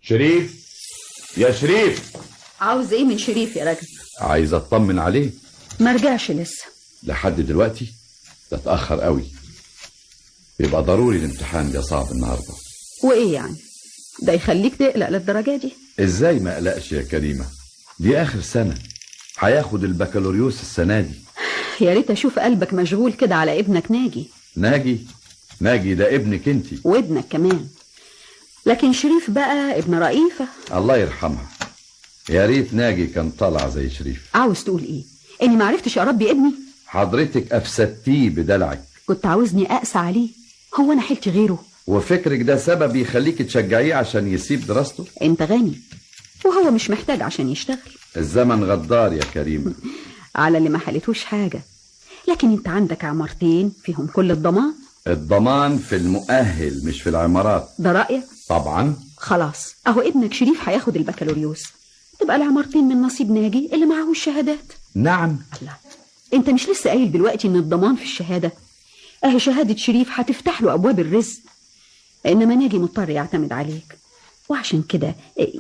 شريف، يا شريف. عاوز ايه من شريف يا راجل؟ عايز اطمن عليه. ما رجعش لسه لحد دلوقتي؟ ده اتأخر قوي. يبقى ضروري الامتحان ده صعب النهارده. وايه يعني؟ ده يخليك تقلق للدرجه دي؟ ازاي ما اقلقش يا كريمة؟ دي اخر سنة، هياخد البكالوريوس السنة دي. يا ريت اشوف قلبك مشغول كده على ابنك ناجي. ناجي ده ابنك انتي وابنك كمان، لكن شريف بقى ابن رئيفة الله يرحمها. يا ريت ناجي كان طالع زي شريف. عاوز تقول ايه؟ اني ما عرفتش اربي ابني؟ حضرتك افسدتيه بدلعك. كنت عاوزني اقسى عليه؟ هو انا حيلتي غيره؟ وفكرك ده سبب يخليك تشجعيه عشان يسيب دراسته؟ انت غني وهو مش محتاج عشان يشتغل. الزمن غدار يا كريم. على اللي ما حلتوش حاجة، لكن انت عندك عمارتين فيهم كل الضمان. الضمان في المؤهل مش في العمارات. ده رأيك؟ طبعا. خلاص، اهو ابنك شريف هياخد البكالوريوس، تبقى العمارتين من نصيب ناجي اللي معه الشهادات. نعم. الله، انت مش لسه قايل دلوقتي ان الضمان في الشهادة؟ اهي شهادة شريف هتفتح له ابواب الرزق، انما ناجي مضطر يعتمد عليك، وعشان كده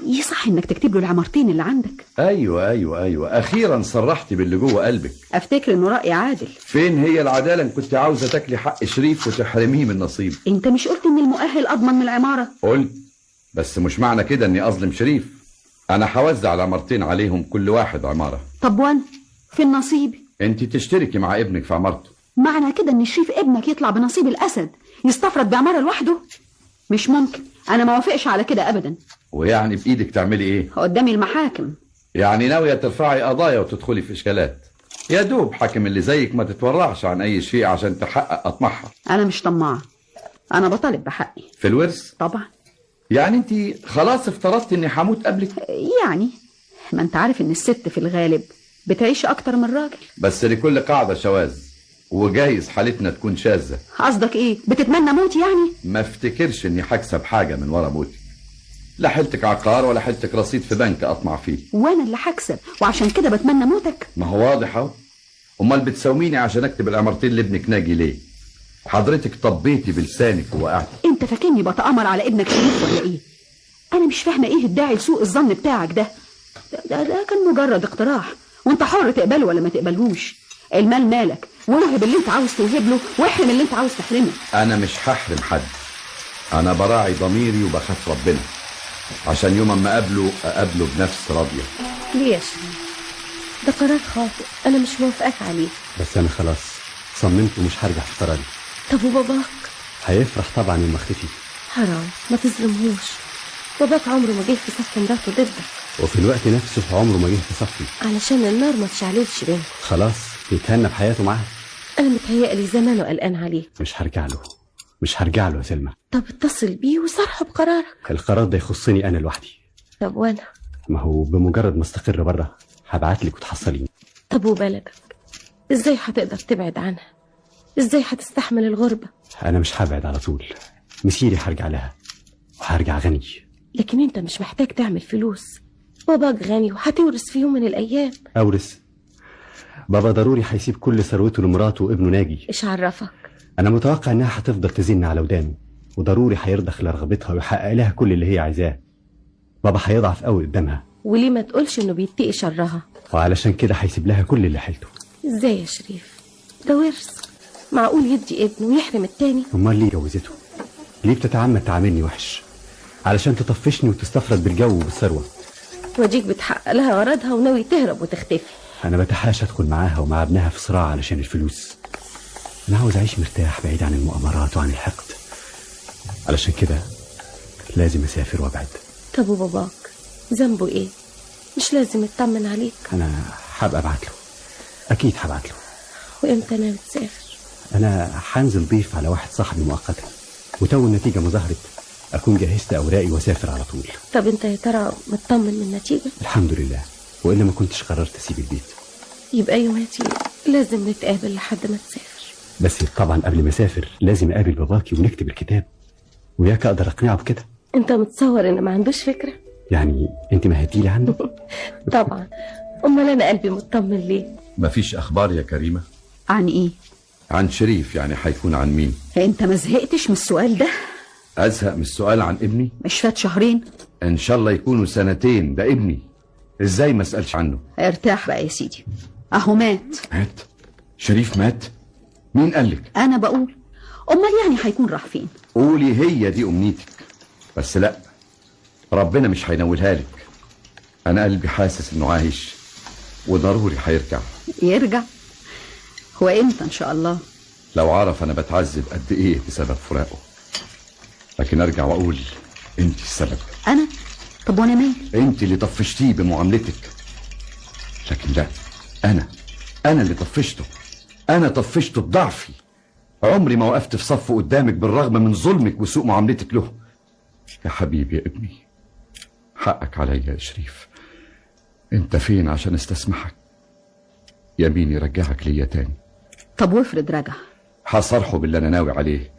يصح انك تكتب له العمارتين اللي عندك. ايوه اخيرا صرحتي باللي جوه قلبك. افتكر انه رأي عادل. فين هي العدالة ان كنت عاوزة تاكلي حق شريف وتحرميه من نصيب؟ انت مش قلت ان المؤهل اضمن من العمارة؟ قلت، بس مش معنى كده اني اظلم شريف. انا هوزع العمارتين عليهم كل واحد عمارة. طب وانا في النصيب؟ انت تشتركي مع ابنك في عمارته. معنى كده ان شريف ابنك يطلع بنصيب الاسد يستفرد بعمارة لوحده؟ مش ممكن، انا ما وافقش على كده ابدا. ويعني بايدك تعملي ايه؟ قدامي المحاكم. يعني ناوية ترفعي قضايا وتدخلي في اشكالات؟ يا دوب حاكم اللي زيك ما تتورعش عن اي شيء عشان تحقق اطماعها. انا مش طماعة، انا بطالب بحقي. في الورث؟ طبعا. يعني انت خلاص افترضت اني هموت قبلك؟ يعني ما انت عارف ان الست في الغالب بتعيش اكتر من الراجل. بس لكل قاعدة شواذ، وجايز حالتنا تكون شاذة. قصدك ايه؟ بتتمنى موت يعني؟ ما افتكرش اني هكسب حاجة من ورا موتي. لا حيلتك عقار ولا حيلتك رصيد في بنك اطمع فيه. وانا اللي هكسب وعشان كده بتمنى موتك؟ ما هو واضح اهو. امال بتساوميني عشان اكتب العمارتين لابنك ناجي ليه؟ حضرتك طبيتي بلسانك ووقعتي. انت فاكرني بتأمر على ابنك شريف ولا ايه؟ انا مش فاهمه ايه الداعي لسوء الظن بتاعك ده كان مجرد اقتراح، وانت حر تقبله ولا ما تقبلهوش. المال مالك، ووهب اللي انت عاوز توهب له واحرم اللي انت عاوز تحرمه. انا مش هحرم حد، انا براعي ضميري وبخاف ربنا عشان يوم ما اقابله بنفس راضيه. ليه يا شريف؟ ده قرار خاطئ، انا مش موافقاك عليه. بس انا خلاص صممت ومش هرجع في قراري. طب وباباك؟ هيفرح طبعا لما اختفي. حرام، ما تظلمهوش. باباك عمره ما جه في صف مراته ضدك، وفي الوقت نفسه عمره ما جه في صفي، علشان النار ما تشعللش بينكم. خلاص يتهنى بحياته معاها. انا متهيألي زمانه قلقان عليه. مش هرجع له يا سلمى. طب اتصل بيه وصرحه بقرارك. القرار ده يخصني انا لوحدي. طب وانا؟ ما هو بمجرد ما استقر بره هبعتلك وتحصليني. طب وبلدك ازاي هتقدر تبعد عنها؟ ازاي هتستحمل الغربة؟ انا مش هبعد على طول، مسيري هرجع لها وهرجع غني. لكن انت مش محتاج تعمل فلوس، باباك غني وهتورث في يوم من الايام. اورث؟ بابا ضروري هيسيب كل ثروته لمراته وابنه ناجي. ايش عرفك؟ انا متوقع انها هتفضل تزن على ودانه، وضروري هيرضخ لرغبتها ويحقق لها كل اللي هي عايزاه. بابا هيضعف قوي قدامها. وليه ما تقولش انه بيتقي شرها؟ وعلشان كده هيسيب لها كل اللي حيلته. ازاي يا شريف؟ ده ورث، معقول يدي ابنه ويحرم التاني؟ امال ليه جوزته؟ ليه بتتعمد تعاملني وحش؟ علشان تطفشني وتستفرد بالجو وبالثروه. وديك بتحقق لها غرضها وناوي تهرب وتختفي. انا بتحاشى ادخل معاها ومع ابنها في صراع علشان الفلوس. انا عاوز اعيش مرتاح بعيد عن المؤامرات وعن الحقد، علشان كده لازم اسافر وابعد. طب وباباك ذنبه ايه؟ مش لازم يطمن عليك؟ انا هبقى ابعت له، اكيد هبعت له. وامتى ناوي تسافر؟ انا هنزل ضيف على واحد صاحبي مؤقتا، وتو النتيجه مظهرت اكون جهزت اوراقي واسافر على طول. طب انت يا ترى مطمن من النتيجه؟ الحمد لله، والا ما كنتش قررت اسيب البيت. يبقى يوماتي لازم نتقابل لحد ما تسافر. بس طبعا قبل ما اسافر لازم اقابل باباكي ونكتب الكتاب، وياك اقدر اقنعه بكده. انت متصور ان ما عندوش فكره؟ يعني انت ما هتيلي عنه؟ طبعا، امال انا قلبي مطمن ليه؟ مفيش اخبار يا كريمه؟ عن ايه؟ عن شريف. يعني هيكون عن مين؟ انت ما زهقتش من السؤال ده؟ ازهق من السؤال عن ابني؟ مش فات شهرين؟ ان شاء الله يكونوا سنتين، ده ابني، ازاي ما اسالش عنه؟ ارتاح بقى يا سيدي، اهو مات. مات؟ شريف مات؟ مين قالك؟ انا بقول، امال يعني هيكون راح فين؟ قولي هي دي امنيتك، بس لا، ربنا مش هينولها لك. انا قلبي حاسس انه عايش وضروري هيرجع. يرجع؟ هو امتى ان شاء الله؟ لو عرف انا بتعذب قد ايه بسبب فراقه. لكن ارجع واقول انت السبب. انا؟ طب وانا مالي؟ انت اللي طفشتيه بمعاملتك. لكن لا، انا اللي طفشته. انا طفشته بضعفي. عمري ما وقفت في صفه قدامك بالرغم من ظلمك وسوء معاملتك له. يا حبيبي يا ابني، حقك عليا يا شريف. انت فين عشان استسمحك؟ يمين يرجعك ليا تاني. طب وافرض رجع؟ هصرحه باللي انا ناوي عليه،